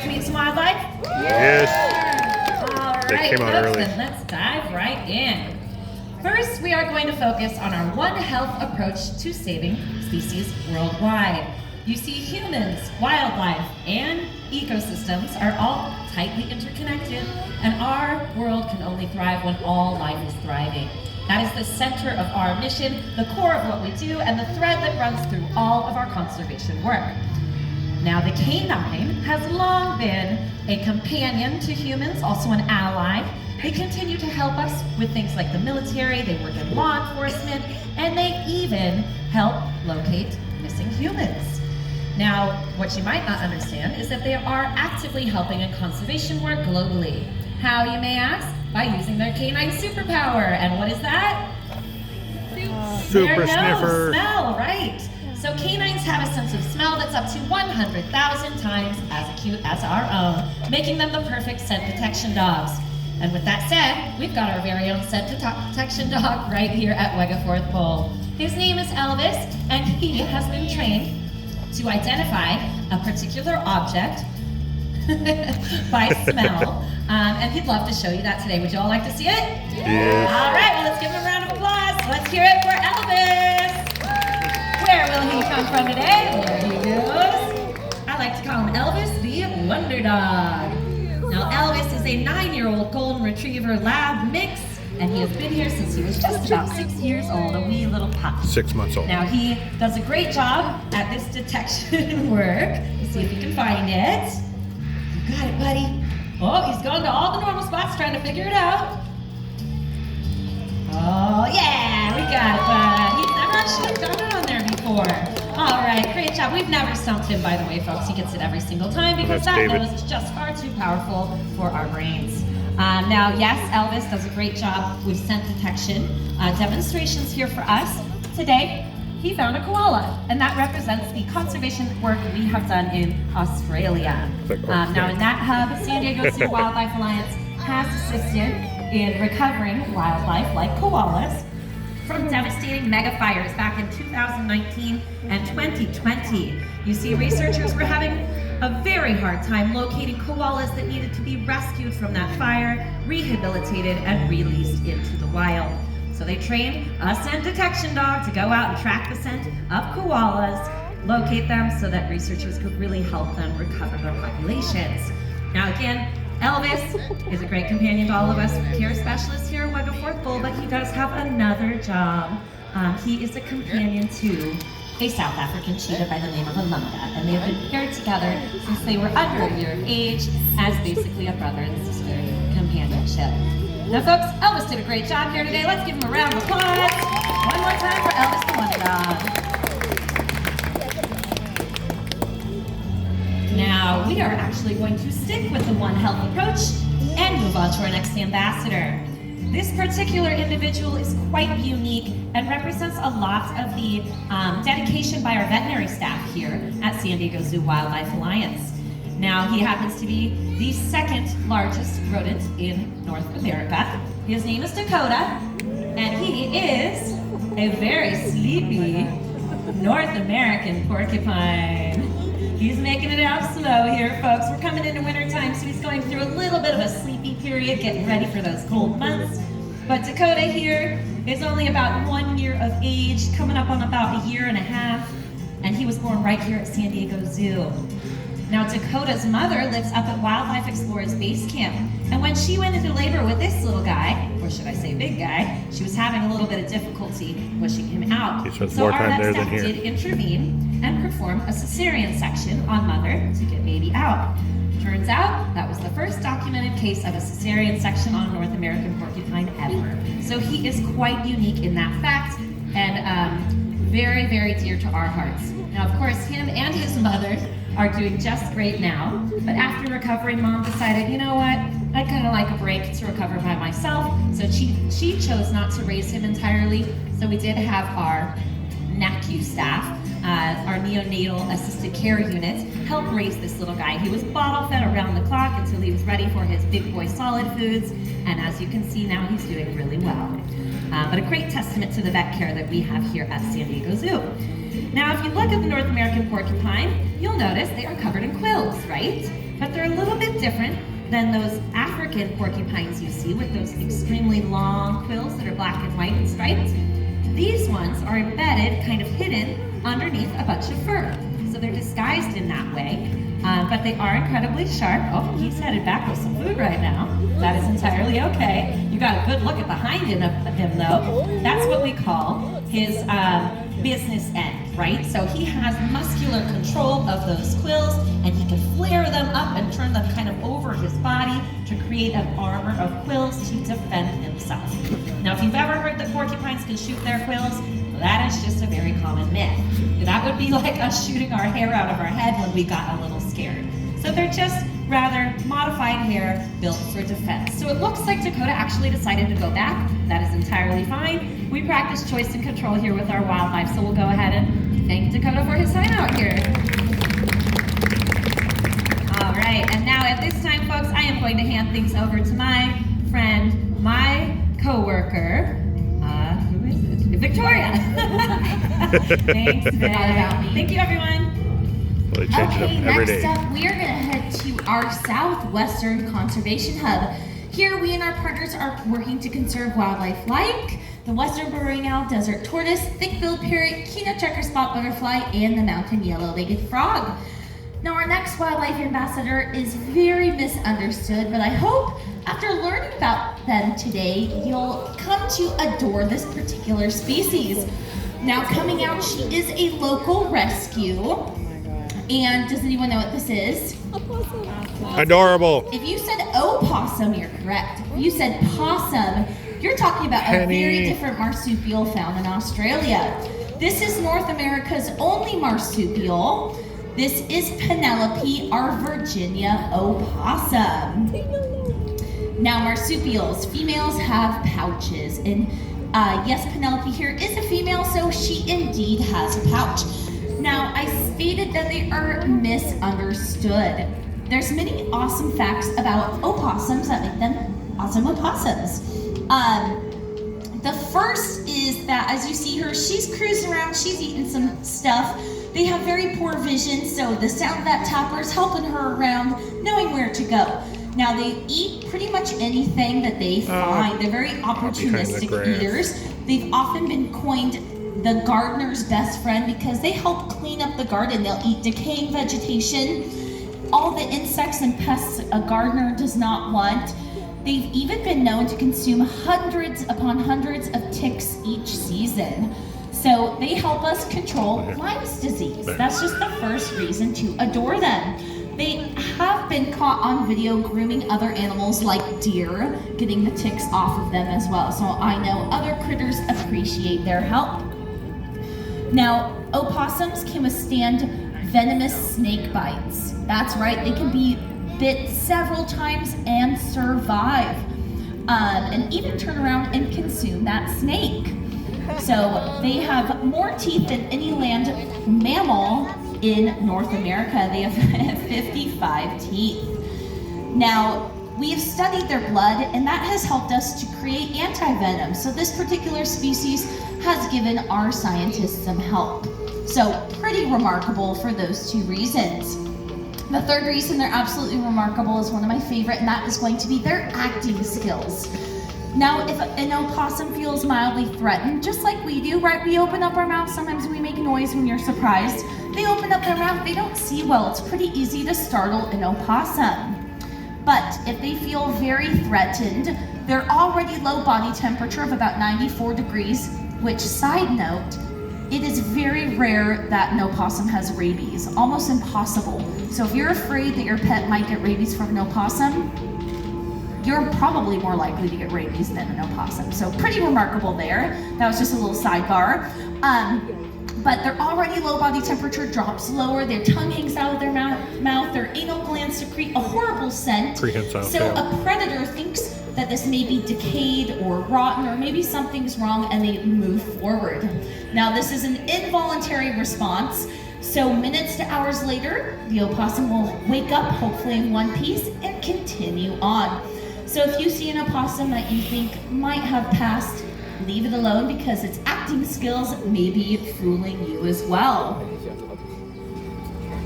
Meet some wildlife? Yes. All right, They came out folks, early. then let's dive right in. First, we are going to focus on our One Health approach to saving species worldwide. You see, humans, wildlife, and ecosystems are all tightly interconnected, and our world can only thrive when all life is thriving. That is the center of our mission, the core of what we do, and the thread that runs through all of our conservation work. Now, the canine has long been a companion to humans, also an ally. They continue to help us with things like the military, they work in law enforcement, and they even help locate missing humans. Now, what you might not understand is that they are actively helping in conservation work globally. How, you may ask? By using their canine superpower. And what is that? Super Their nose sniffer. smell, right? So canines have a sense of smell that's up to 100,000 times as acute as our own, making them the perfect scent detection dogs. And with that said, we've got our very own scent detection dog right here at Wegeforth Bowl. His name is Elvis, and he has been trained to identify a particular object by smell. And he'd love to show you that today. Would you all like to see it? Yes. All right, well, let's give him a round of applause. Let's hear it for Elvis. Where will he come from today? There he goes. I like to call him Elvis the Wonder Dog. Now, Elvis is a 9-year-old golden retriever lab mix, and he has been here since he was just about 6 years old, a wee little pup. 6 months old. Now, he does a great job at this detection work. Let's see if we can find it. You got it, buddy. Oh, he's going to all the normal spots trying to figure it out. Oh, yeah, we got it, bud. He's never actually done it on there before. All right, great job. We've never stumped him, by the way, folks. He gets it every single time because That's that David. nose is just far too powerful for our brains. Now, yes, Elvis does a great job with scent detection demonstrations here for us. Today, he found a koala, and that represents the conservation work we have done in Australia. Now, in that hub, San Diego Zoo Wildlife Alliance has assisted in recovering wildlife like koalas from devastating mega fires back in 2019 and 2020. You see, researchers were having a very hard time locating koalas that needed to be rescued from that fire, rehabilitated, and released into the wild. So they trained a scent detection dog to go out and track the scent of koalas, locate them so that researchers could really help them recover their populations. Now again, Elvis is a great companion to all of us care specialists here at Wegeforth Bowl, but he does have another job. He is a companion to a South African cheetah by the name of Alunda, and they have been paired together since they were under a year of age as basically a brother and sister companionship. Now folks, Elvis did a great job here today. Let's give him a round of applause. One more time for Elvis the Wonder Dog. Now, we are actually going to stick with the One Health approach and move on to our next ambassador. This particular individual is quite unique and represents a lot of the dedication by our veterinary staff here at San Diego Zoo Wildlife Alliance. Now, he happens to be the second largest rodent in North America. His name is Dakota, and he is a very sleepy North American porcupine. He's making it out slow here, folks. We're coming into wintertime, so he's going through a little bit of a sleepy period, getting ready for those cold months. But Dakota here is only about 1 year of age, coming up on about a year and a half, and he was born right here at San Diego Zoo. Now, Dakota's mother lives up at Wildlife Explorers Base Camp, and when she went into labor with this little guy, or should I say big guy, she was having a little bit of difficulty pushing him out. He spent So more our time vet there than staff here. did intervene and perform a cesarean section on mother to get baby out. Turns out that was the first documented case of a cesarean section on a North American porcupine ever. So he is quite unique in that fact, and very, very dear to our hearts. Now, of course, him and his mother are doing just great now, but after recovering, Mom decided, you know what, I'd kind of like a break to recover by myself, so she chose not to raise him entirely, so we did have our NACU staff, our neonatal assisted care unit, help raise this little guy. He was bottle fed around the clock until he was ready for his big boy solid foods, and as you can see now, he's doing really well. But a great testament to the vet care that we have here at San Diego Zoo. Now, if you look at the North American porcupine, you'll notice they are covered in quills, right? but they're a little bit different than those African porcupines you see with those extremely long quills that are black and white and striped. These ones are embedded, kind of hidden, underneath a bunch of fur. So they're disguised in that way, but they are incredibly sharp. Oh, he's headed back with some food right now. That is entirely okay. You got a good look at the hind end of him though. That's what we call his business end, right? So he has muscular control of those quills, and he can flare them up and turn them kind of over his body to create an armor of quills to defend himself. Now, if you've ever heard that porcupines can shoot their quills, that is just a very common myth. That would be like us shooting our hair out of our head when we got a little scared. So they're just rather modified hair built for defense. So it looks like Dakota actually decided to go back. That is entirely fine. We practice choice and control here with our wildlife, so we'll go ahead and thank Dakota for his time out here. All right, and now at this time, folks, I am going to hand things over to my friend, my co-worker, who is it? Victoria. Thanks, Vic. Thank you, everyone. Well, they change it up every next day. up, we are going to head to our Southwestern Conservation Hub. Here, we and our partners are working to conserve wildlife like the western burrowing owl, desert tortoise, thick-billed parrot, keynote checker spot butterfly, and the mountain yellow-legged frog. Now, our next wildlife ambassador is very misunderstood, but I hope after learning about them today, you'll come to adore this particular species. Now, coming out, she is a local rescue. And does anyone know what this is? Adorable. If you said opossum, you're correct. If you said possum, you're talking about a very different marsupial found in Australia. This is North America's only marsupial. This is Penelope, our Virginia opossum. Now, marsupials, females have pouches. And yes, Penelope here is a female, so she indeed has a pouch. Now, I stated that they are misunderstood. There's many awesome facts about opossums that make them awesome opossums. The first is that, as you see her, she's cruising around, she's eating some stuff. They have very poor vision, so the sound of that tapper is helping her around, knowing where to go. Now, they eat pretty much anything that they find. They're very opportunistic eaters. They've often been coined the gardener's best friend because they help clean up the garden. They'll eat decaying vegetation, all the insects and pests a gardener does not want. They've even been known to consume hundreds upon hundreds of ticks each season. So they help us control Lyme's disease. That's just the first reason to adore them. They have been caught on video grooming other animals like deer, getting the ticks off of them as well. So I know other critters appreciate their help. Now, opossums can withstand venomous snake bites. That's right, they can be bit several times and survive, and even turn around and consume that snake. So they have more teeth than any land mammal in North America. They have 55 teeth. Now, we have studied their blood, and that has helped us to create anti-venom. So this particular species has given our scientists some help. So pretty remarkable for those two reasons. The third reason they're absolutely remarkable is one of my favorite, and that is going to be their acting skills. Now, if an opossum feels mildly threatened, just like we do, right? We open up our mouth, sometimes we make noise when you're surprised. They open up their mouth, they don't see well. It's pretty easy to startle an opossum. But if they feel very threatened, their already low body temperature of about 94 degrees, which, side note, it is very rare that an opossum has rabies, almost impossible. So if you're afraid that your pet might get rabies from an opossum, you're probably more likely to get rabies than an opossum. So pretty remarkable there. That was just a little sidebar. But their already low body temperature drops lower, their tongue hangs out of their mouth, their anal glands secrete a horrible scent. So a predator thinks that this may be decayed or rotten, or maybe something's wrong, and they move forward. Now, this is an involuntary response, so minutes to hours later, the opossum will wake up, hopefully in one piece, and continue on. So if you see an opossum that you think might have passed, leave it alone, because its acting skills may be fooling you as well.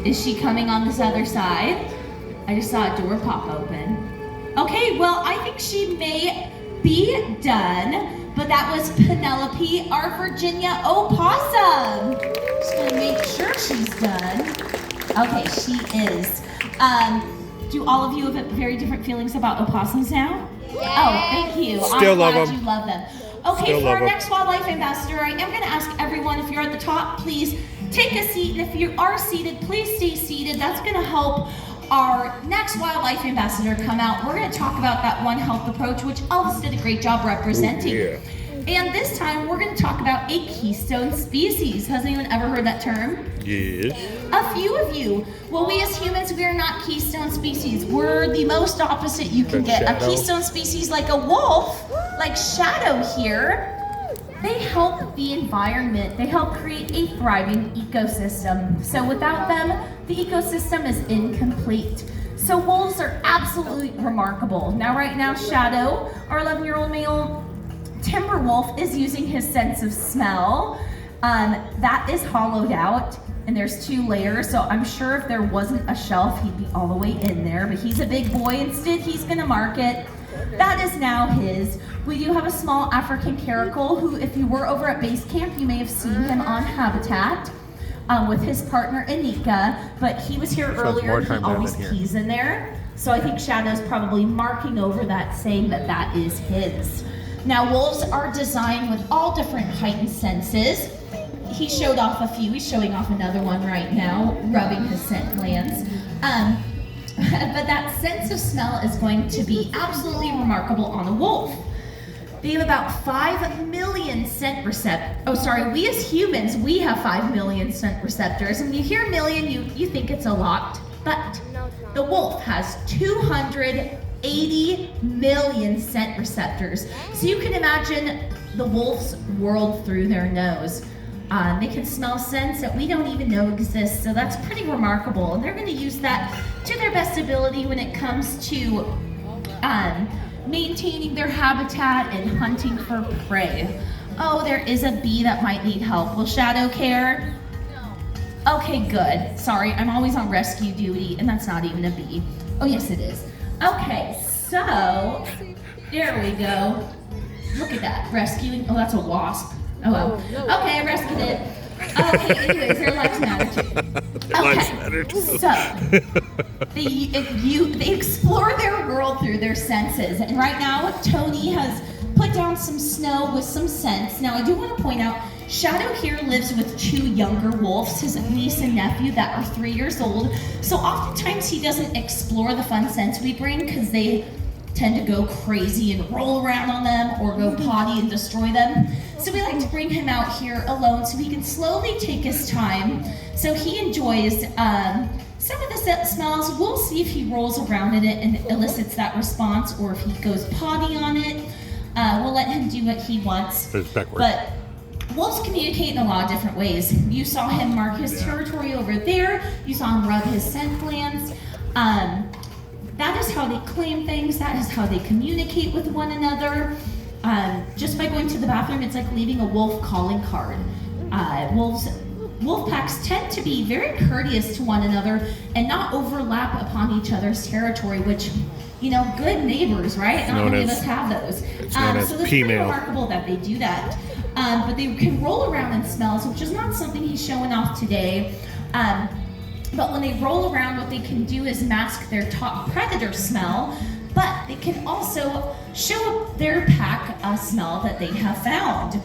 Is she coming on this other side? I just saw a door pop open. Okay, well, I think she may be done, but that was Penelope, our Virginia opossum. Just gonna make sure she's done. Okay, she is. Do all of you have very different feelings about opossums now? Yeah. Oh, thank you. Still I'm love glad them. you love them. Okay, Still for our love 'em. next wildlife ambassador, I am going to ask everyone, if you're at the top, please take a seat. And if you are seated, please stay seated. That's going to help our next wildlife ambassador come out. We're going to talk about that One Health approach, which Elvis did a great job representing. Ooh, yeah. And this time, we're going to talk about a keystone species. Has anyone ever heard that term? Yes. A few of you. Well, we as humans, we are not keystone species. We're the most opposite you can Like get. Shadow. A keystone species like a wolf, like Shadow here, they help the environment. They help create a thriving ecosystem. So without them, the ecosystem is incomplete. So wolves are absolutely remarkable. Now, right now, Shadow, our 11-year-old male timber wolf, is using his sense of smell. That is hollowed out, and there's 2 layers, so I'm sure if there wasn't a shelf, he'd be all the way in there, but he's a big boy. Instead, he's gonna mark it. That is now his. We do have a small African caracal who, if you were over at base camp, you may have seen him on Habitat with his partner Anika, but he was here earlier more and he time there always than here. pees in there. So I think Shadow's probably marking over that, saying that that is his. Now, wolves are designed with all different heightened senses. He showed off a few. He's showing off another one right now, rubbing his scent glands. But that sense of smell is going to be absolutely remarkable on a wolf. They have about 5 million scent receptors. Oh, sorry, we as humans, we have 5 million scent receptors. And when you hear million, you think it's a lot, but the wolf has 280 million scent receptors. So you can imagine the wolf's world through their nose. They can smell scents that we don't even know exist, so that's pretty remarkable. And they're going to use that to their best ability when it comes to maintaining their habitat and hunting for prey. Oh, there is a bee that might need help. Will Shadow care? Okay, good. Sorry, I'm always on rescue duty, and that's not even a bee. Oh, yes, it is. Okay, so there we go. Look at that, rescuing. Oh, that's a wasp. Oh well. Okay, I rescued it. Okay, anyways, their lives matter too. Their lives matter too. So they explore their world through their senses. And right now, Tony has put down some snow with some scents. Now, I do want to point out, Shadow here lives with 2 younger wolves, his niece and nephew that are 3 years old. So oftentimes he doesn't explore the fun scents we bring because they tend to go crazy and roll around on them or go potty and destroy them. So we like to bring him out here alone so he can slowly take his time. So he enjoys some of the smells. We'll see if he rolls around in it and elicits that response, or if he goes potty on it. We'll let him do what he wants. It's backwards. But wolves communicate in a lot of different ways. You saw him mark his territory over there. You saw him rub his scent glands. That is how they claim things. That is how they communicate with one another. Just by going to the bathroom, it's like leaving a wolf calling card. Wolf packs tend to be very courteous to one another and not overlap upon each other's territory, which, you know, good neighbors, right? Not many of us have those. It's known as so it's P-mail. pretty remarkable that they do that. But they can roll around in smells, which is not something he's showing off today. But when they roll around, what they can do is mask their top predator smell, but they can also show their pack a smell that they have found.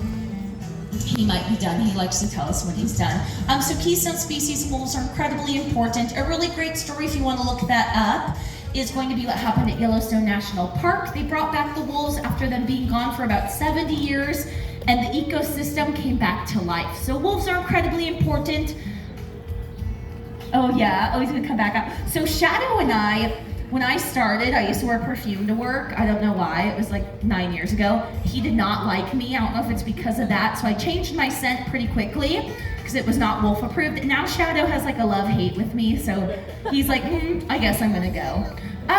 He might be done. He likes to tell us when he's done. So keystone species wolves are incredibly important. A really great story, if you want to look that up, is going to be what happened at Yellowstone National Park. They brought back the wolves after them being gone for about 70 years, and the ecosystem came back to life. So wolves are incredibly important. Oh yeah, he's gonna come back up. So Shadow and I, when I started, I used to wear perfume to work. I don't know why, it was like 9 years ago. He did not like me, I don't know if it's because of that, so I changed my scent pretty quickly because it was not wolf approved. And now Shadow has like a love-hate with me, so he's like, I guess I'm gonna go.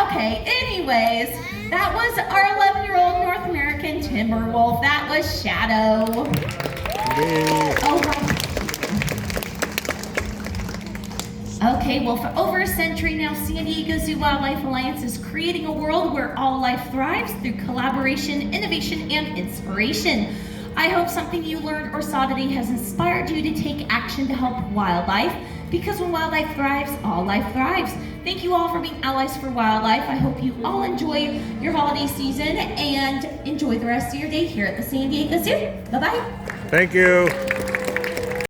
Okay, anyways, that was our 11-year-old North American timber wolf. That was Shadow. Yay. Oh my. Okay, well, for over a century now, San Diego Zoo Wildlife Alliance is creating a world where all life thrives through collaboration, innovation, and inspiration. I hope something you learned or saw today has inspired you to take action to help wildlife, because when wildlife thrives, all life thrives. Thank you all for being allies for wildlife. I hope you all enjoy your holiday season and enjoy the rest of your day here at the San Diego Zoo. Bye-bye. Thank you.